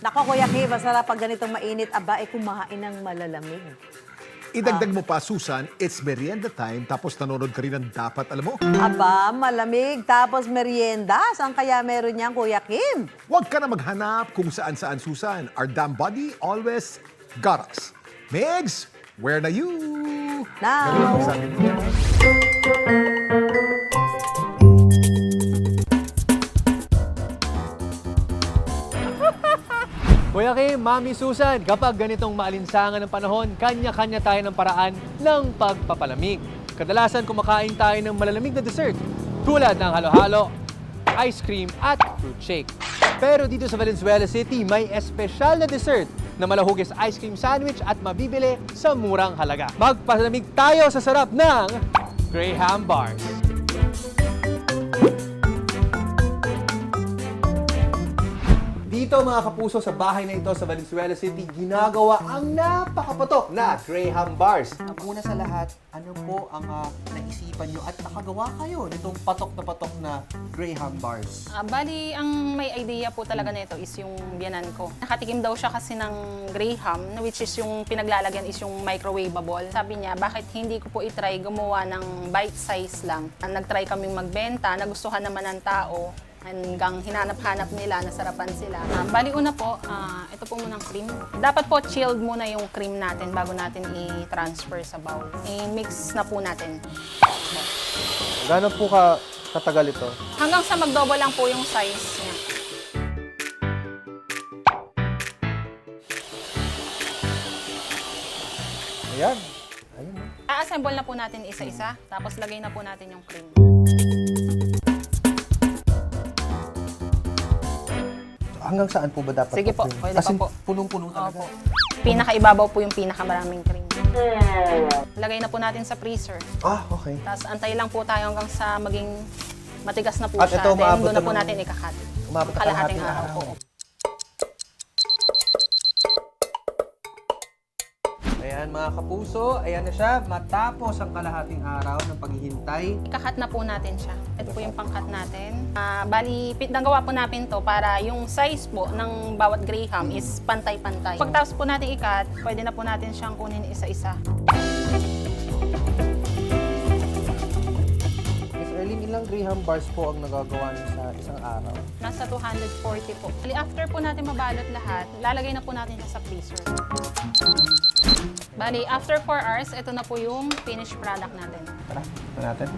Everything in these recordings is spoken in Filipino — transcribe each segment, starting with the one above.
Nako, Kuya Kim, masarap pag ganitong mainit, aba, kumain ng malalamig. Idagdag mo pa, Susan, it's merienda time, tapos nanonood ka rin ng Dapat Alam Mo. Aba, malamig, tapos merienda. Saan kaya meron niyan, Kuya Kim? Huwag ka na maghanap kung saan-saan, Susan. Our damn body always got us. Migs, where na you? Now. Ganun ang sabi niya. Kuya Kim, Mami Susan, kapag ganitong maalinsangan ng panahon, kanya-kanya tayo ng paraan ng pagpapalamig. Kadalasan kumakain tayo ng malalamig na dessert tulad ng halo-halo, ice cream at fruit shake. Pero dito sa Valenzuela City, may espesyal na dessert na malahugis ice cream sandwich at mabibili sa murang halaga. Magpalamig tayo sa sarap ng Graham Bars. Dito mga kapuso, sa bahay na ito sa Valenzuela City, ginagawa ang napakapatok na Graham Bars. Una sa lahat, ano po ang naisipan nyo at nakagawa kayo nitong patok na Graham Bars? Bali, ang may idea po talaga nito is yung biyanan ko. Nakatikim daw siya kasi ng Graham, which is yung pinaglalagyan is yung microwavable. Sabi niya, bakit hindi ko po itry gumawa ng bite size lang? Nag-try kaming magbenta, nagustuhan naman ng tao. Hanggang hinanap-hanap nila, nasarapan sila. Bali una po, ito po munang cream. Dapat po chilled muna yung cream natin bago natin i-transfer sa bowl. I-mix na po natin. Gano'n po katagal ito? Hanggang sa mag-double lang po yung size niya. Ayan. A-assemble na po natin isa-isa, tapos lagay na po natin yung cream. Hanggang saan po ba dapat? Sige po, pwede As pa in, po. punong-puno talaga. Opo. Pinakaibabaw po yung pinakamaraming cream. Lagay na po natin sa freezer. Okay. Tapos antay lang po tayo hanggang sa maging matigas na po At siya. ito, Then umaabot doon na na po ng- natin ikakat. Umabot na Kalahating kalahating araw po. araw. Ayan mga kapuso, ayan na siya. Matapos ang kalahating araw ng paghihintay. Ikakat na po natin siya. Ito po yung pangkat natin. Bali, nagawa po natin to para yung size po ng bawat Graham is pantay-pantay. Pagtapos po natin ikat, pwede na po natin siyang kunin isa-isa. Miss Erlene, ilang Graham Bars po ang nagagawa niyo sa isang araw? Nasa 240 po. Bali, after po natin mabalot lahat, lalagay na po natin siya sa freezer. Bali, after 4 hours, ito na po yung finished product natin. Tara, ito natin.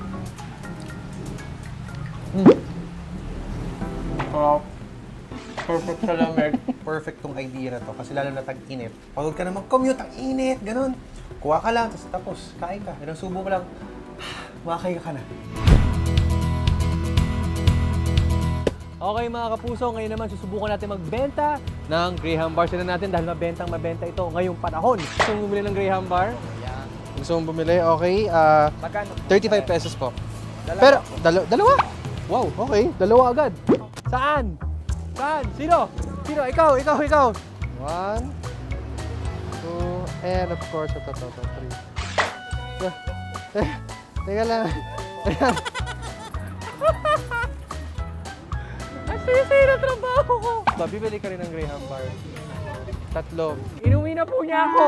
Perfect sa lamig. Perfect tong idea na to kasi lalo na tag-init. Pagod ka na mag-commute, ang init, ganun. Kuha ka lang, tapos kain ka. Ilang subo mo lang, makakain ka na. Okay mga kapuso, ngayon naman susubukan natin magbenta ng Graham Bars na natin dahil mabenta ito ngayong panahon. Gusto mong bumili ng Graham Bar? Gusto mong bumili? Okay. Magkano? 35 pesos po. Pero, dalawa? Wow, okay. Dalawa agad. Saan? Saan? Sino? Sino? Ikaw. 1, 2, and of course, ito, 3. Teka lang. Kasi na trabaho ko. Bibili ka rin ng Graham Bar. 3. Inuwi na po niya ako.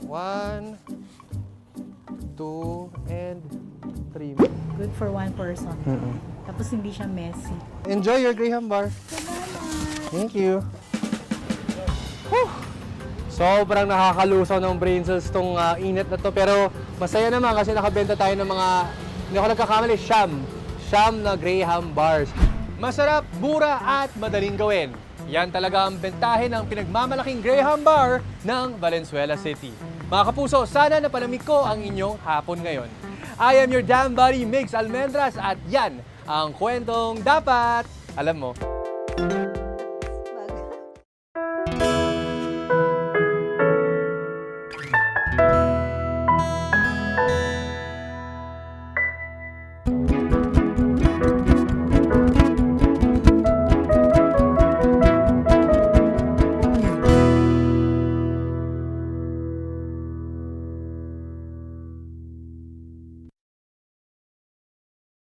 1, 2, and 3. Good for one person. Tapos hindi siya messy. Enjoy your Graham Bar. Thank you. Sobrang nakakalusaw ng brain cells tong init na to. Pero masaya naman kasi nakabenta tayo ng mga, hindi ako nagkakamali, Siyam na Graham Bars. Masarap, mura at madaling gawin. Yan talaga ang bentahe ng pinagmamalaking Graham Bar ng Valenzuela City. Mga kapuso, sana napalamig ko ang inyong hapon ngayon. I am your damn buddy, Migs Almendras, at yan ang kwentong dapat alam mo.